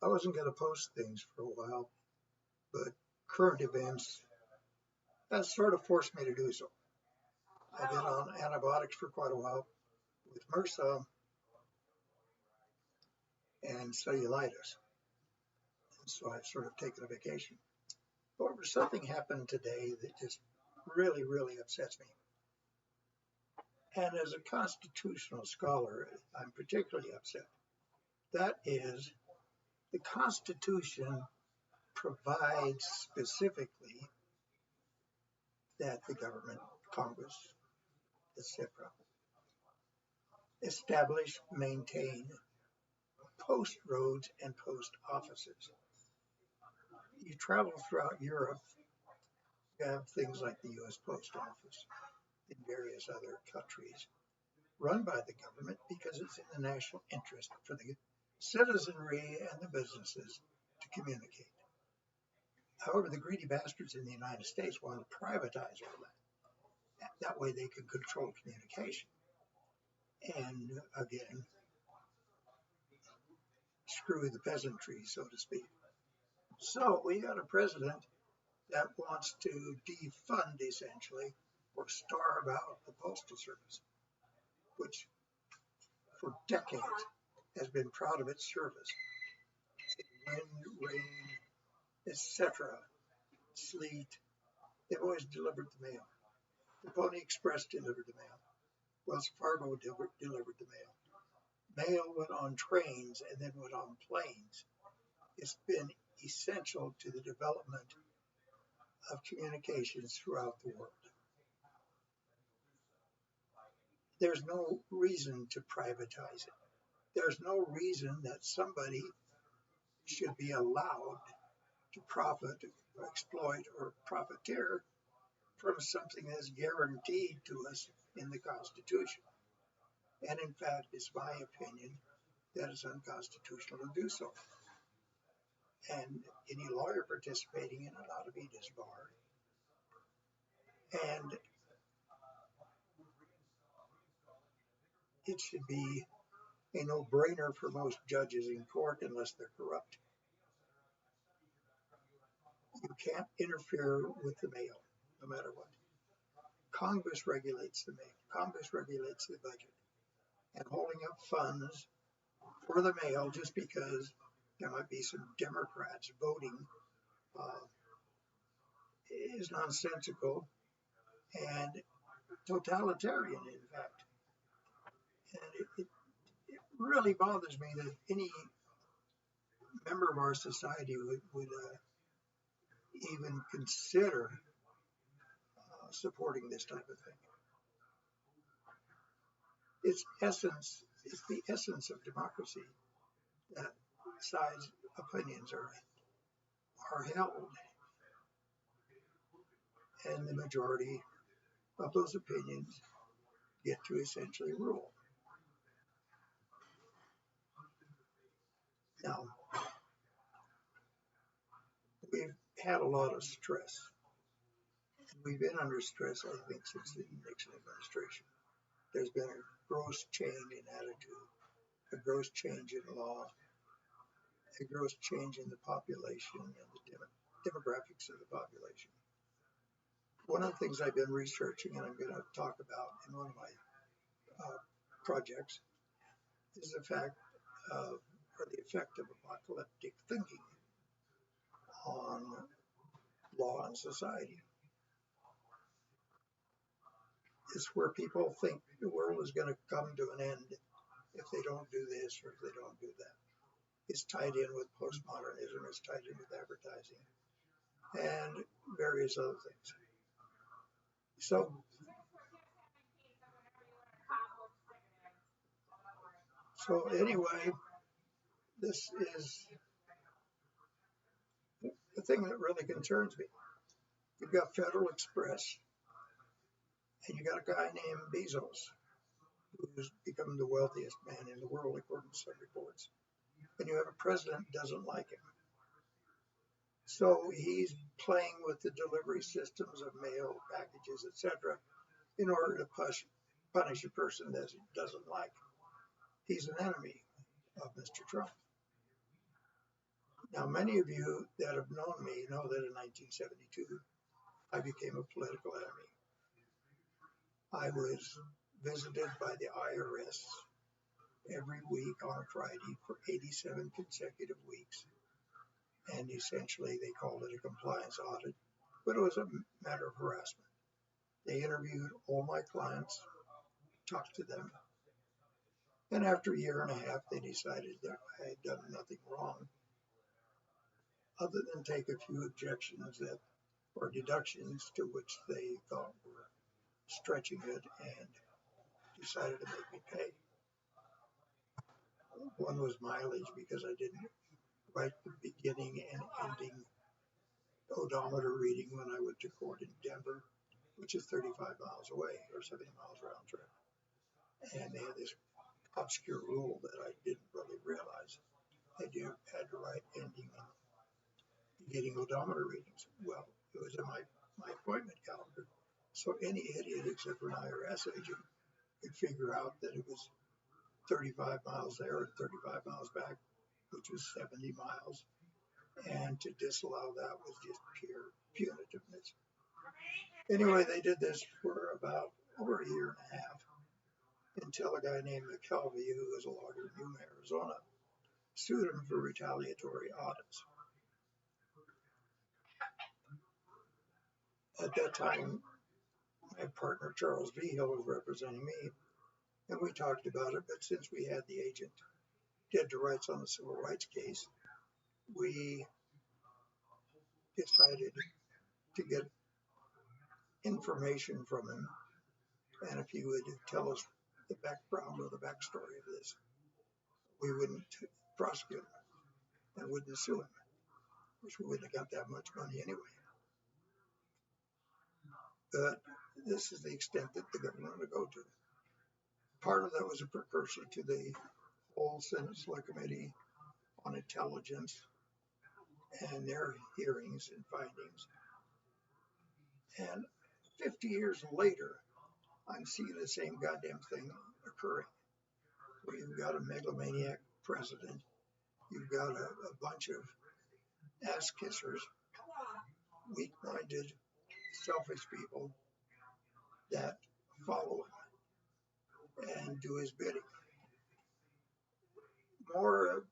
I wasn't going to post things for a while, but current events has sort of forced me to do so. I've been on antibiotics for quite a while with MRSA and cellulitis, and so I've sort of taken a vacation. However, something happened today that just really, really upsets me. And as a constitutional scholar, I'm particularly upset. That is, the Constitution provides specifically that the government, Congress, etc., establish, maintain post roads and post offices. You travel throughout Europe, you have things like the U.S. Post Office in various other countries run by the government because it's in the national interest for the citizenry and the businesses to communicate. However, the greedy bastards in the United States want to privatize all that. That way they can control communication. And again, screw the peasantry, so to speak. So we got a president that wants to defund, essentially, or starve out the Postal Service, which for decades has been proud of its service. Wind, rain, etc., sleet, they've always delivered the mail. The Pony Express delivered the mail. Wells Fargo delivered the mail. Mail went on trains and then went on planes. It's been essential to the development of communications throughout the world. There's no reason to privatize it. There's no reason that somebody should be allowed to profit, or exploit, or profiteer from something that's guaranteed to us in the Constitution. And in fact, it's my opinion that it's unconstitutional to do so. And any lawyer participating in it ought to be disbarred. And it should be a no-brainer for most judges in court unless they're corrupt. You can't interfere with the mail, no matter what. Congress regulates the mail. Congress regulates the budget. And holding up funds for the mail just because there might be some Democrats voting is nonsensical and totalitarian, in fact. And it really bothers me that any member of our society would even consider supporting this type of thing. It's the essence of democracy that sides opinions are held, and the majority of those opinions get to essentially rule. Now, we've had a lot of stress. We've been under stress, I think, since the Nixon administration. There's been a gross change in attitude, a gross change in law, a gross change in the population and the demographics of the population. One of the things I've been researching and I'm going to talk about in one of my projects is the fact or the effect of apocalyptic thinking on law and society. It's where people think the world is going to come to an end if they don't do this or if they don't do that. It's tied in with postmodernism, it's tied in with advertising, and various other things. So anyway, this is the thing that really concerns me. You've got Federal Express, and you got a guy named Bezos, who's become the wealthiest man in the world, according to some reports. And you have a president who doesn't like him. So he's playing with the delivery systems of mail, packages, etc., in order to punish a person that he doesn't like. He's an enemy of Mr. Trump. Now, many of you that have known me know that in 1972, I became a political enemy. I was visited by the IRS every week on a Friday for 87 consecutive weeks. And essentially, they called it a compliance audit, but it was a matter of harassment. They interviewed all my clients, talked to them, and after a year and a half, they decided that I had done nothing wrong other than take a few objections that or deductions to which they thought were stretching it and decided to make me pay. One was mileage because I didn't write the beginning and ending odometer reading when I went to court in Denver, which is 35 miles away or 70 miles round trip. And they had this obscure rule that I didn't really realize that you had to write ending and beginning odometer readings. Well, it was in my appointment calendar. So any idiot except for an IRS agent could figure out that it was 35 miles there and 35 miles back, which was 70 miles. And to disallow that was just pure punitiveness. Anyway, they did this for about over a year and a half until a guy named McKelvey, who was a lawyer in Yuma, Arizona, sued him for retaliatory audits. At that time, my partner Charles V. Hill was representing me, and we talked about it, but since we had the agent dead to rights on the civil rights case, we decided to get information from him, and if he would tell us the background or the backstory of this, we wouldn't prosecute him and wouldn't sue him, which we wouldn't have got that much money anyway. But this is the extent that the government would go to. Part of that was a precursor to the whole Senate Select Committee on Intelligence and their hearings and findings. And 50 years later, I'm seeing the same goddamn thing occurring, where you've got a megalomaniac president, you've got a bunch of ass kissers, weak-minded, selfish people that follow him and do his bidding. More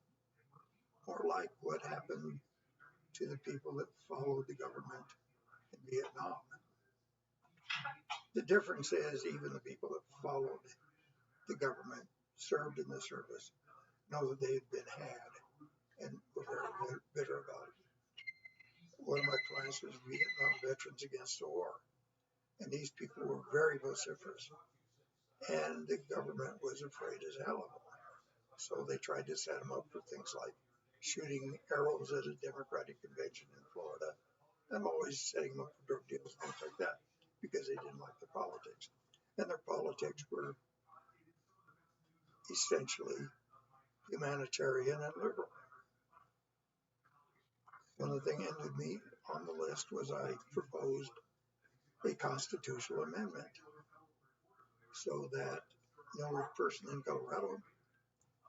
like what happened to the people that followed the government in Vietnam. The difference is even the people that followed the government, served in the service, know that they had been had and were very bitter about it. One of my clients was Vietnam Veterans Against the War, and these people were very vociferous, and the government was afraid as hell of them. So they tried to set them up for things like shooting arrows at a Democratic convention in Florida. I'm always setting them up for drug deals and things like that because they didn't like the politics. And their politics were essentially humanitarian and liberal. One of the things that ended me on the list was I proposed a constitutional amendment so that no person in Colorado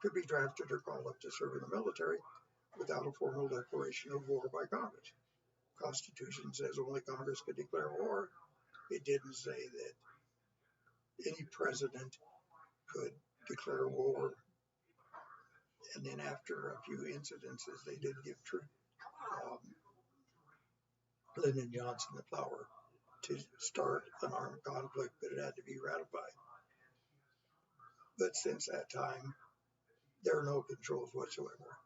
could be drafted or called up to serve in the military without a formal declaration of war by Congress. The Constitution says only Congress could declare war. It didn't say that any president could declare war. And then after a few incidences, they did give Lyndon Johnson the power to start an armed conflict, but it had to be ratified. But since that time, there are no controls whatsoever.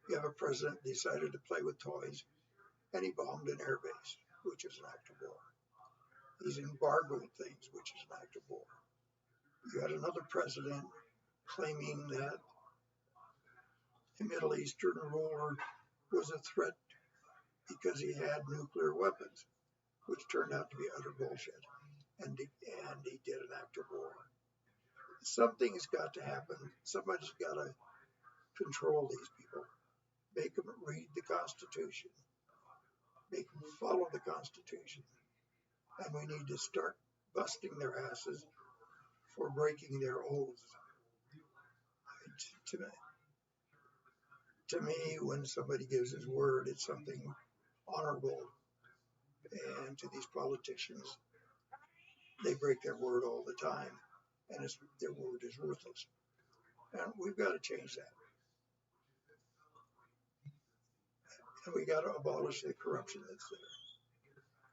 You have a president decided to play with toys, and he bombed an air base, which is an act of war. He's embargoed things, which is an act of war. You had another president claiming that the Middle Eastern ruler was a threat because he had nuclear weapons, which turned out to be utter bullshit. And he did an act of war. Something's got to happen. Somebody's got to control these people. Make them read the Constitution. Make them follow the Constitution. And we need to start busting their asses for breaking their oaths. To me, when somebody gives his word, it's something honorable. And to these politicians, they break their word all the time, and their word is worthless. And we've got to change that. And we got to abolish the corruption that's there.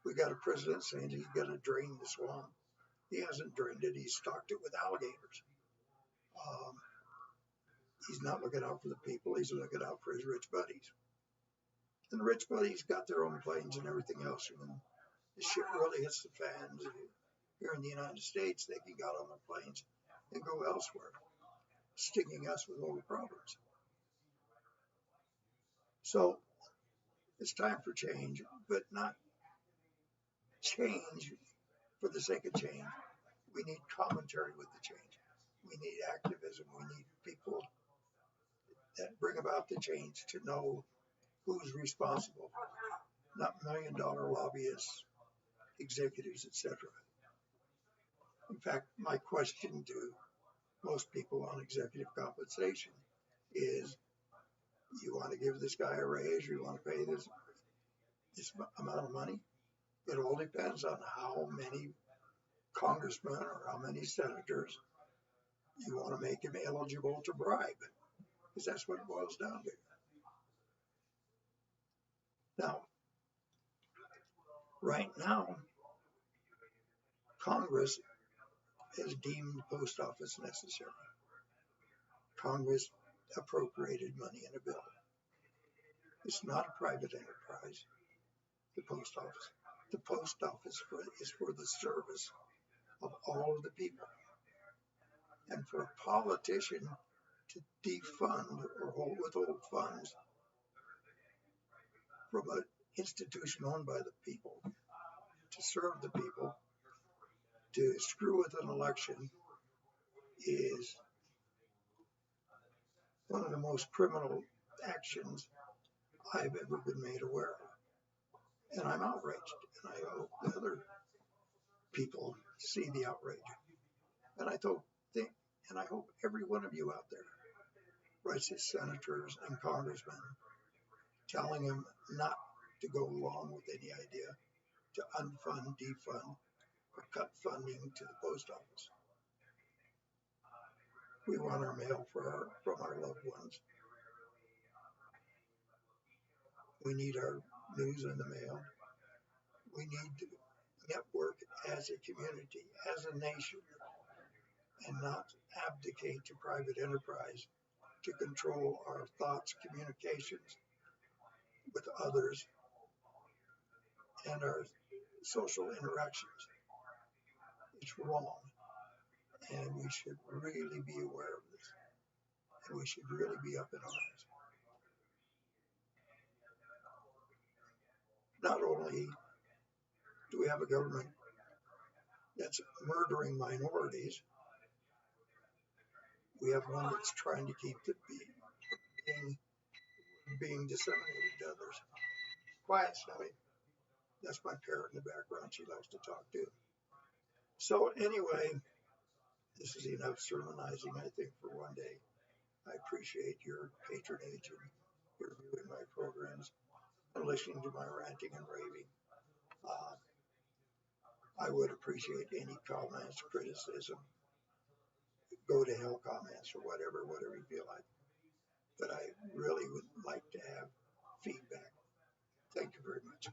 We got a president saying he's going to drain the swamp. He hasn't drained it. He's stocked it with alligators. Um, he's not looking out for the people. He's looking out for his rich buddies. And the rich buddies got their own planes and everything else. And when the shit really hits the fans here in the United States, they can get on their planes and go elsewhere, sticking us with all the problems. So it's time for change, but not change for the sake of change. We need commentary with the change. We need activism. We need people that bring about the change to know who's responsible, not $1 million lobbyists, executives, etc. In fact, my question to most people on executive compensation is, you want to give this guy a raise, or you want to pay this amount of money? It all depends on how many congressmen or how many senators you want to make him eligible to bribe, because that's what it boils down to. Now, right now, Congress has deemed the post office necessary. Congress appropriated money in a bill. It's not a private enterprise, the post office. The post office is for the service of all of the people. And for a politician to defund or withhold funds from an institution owned by the people to serve the people, to screw with an election, is one of the most criminal actions I've ever been made aware of. And I'm outraged, and I hope the other people see the outrage. And I hope every one of you out there writes his senators and congressmen telling them not to go along with any idea to unfund, defund, or cut funding to the post office. We want our mail from our loved ones. We need our news in the mail. We need to network as a community, as a nation, and not abdicate to private enterprise to control our thoughts, communications with others, and our social interactions. It's wrong, and we should really be aware of this, and we should really be up in arms. Not only do we have a government that's murdering minorities, we have one that's trying to keep the being disseminated to others. Quiet, Snowy. That's my parrot in the background. She likes to talk too. So anyway, this is enough sermonizing, I think, for one day. I appreciate your patronage and your viewing my programs and listening to my ranting and raving. I would appreciate any comments, criticism, go to hell comments, or whatever you feel like. But I really would like to have feedback. Thank you very much.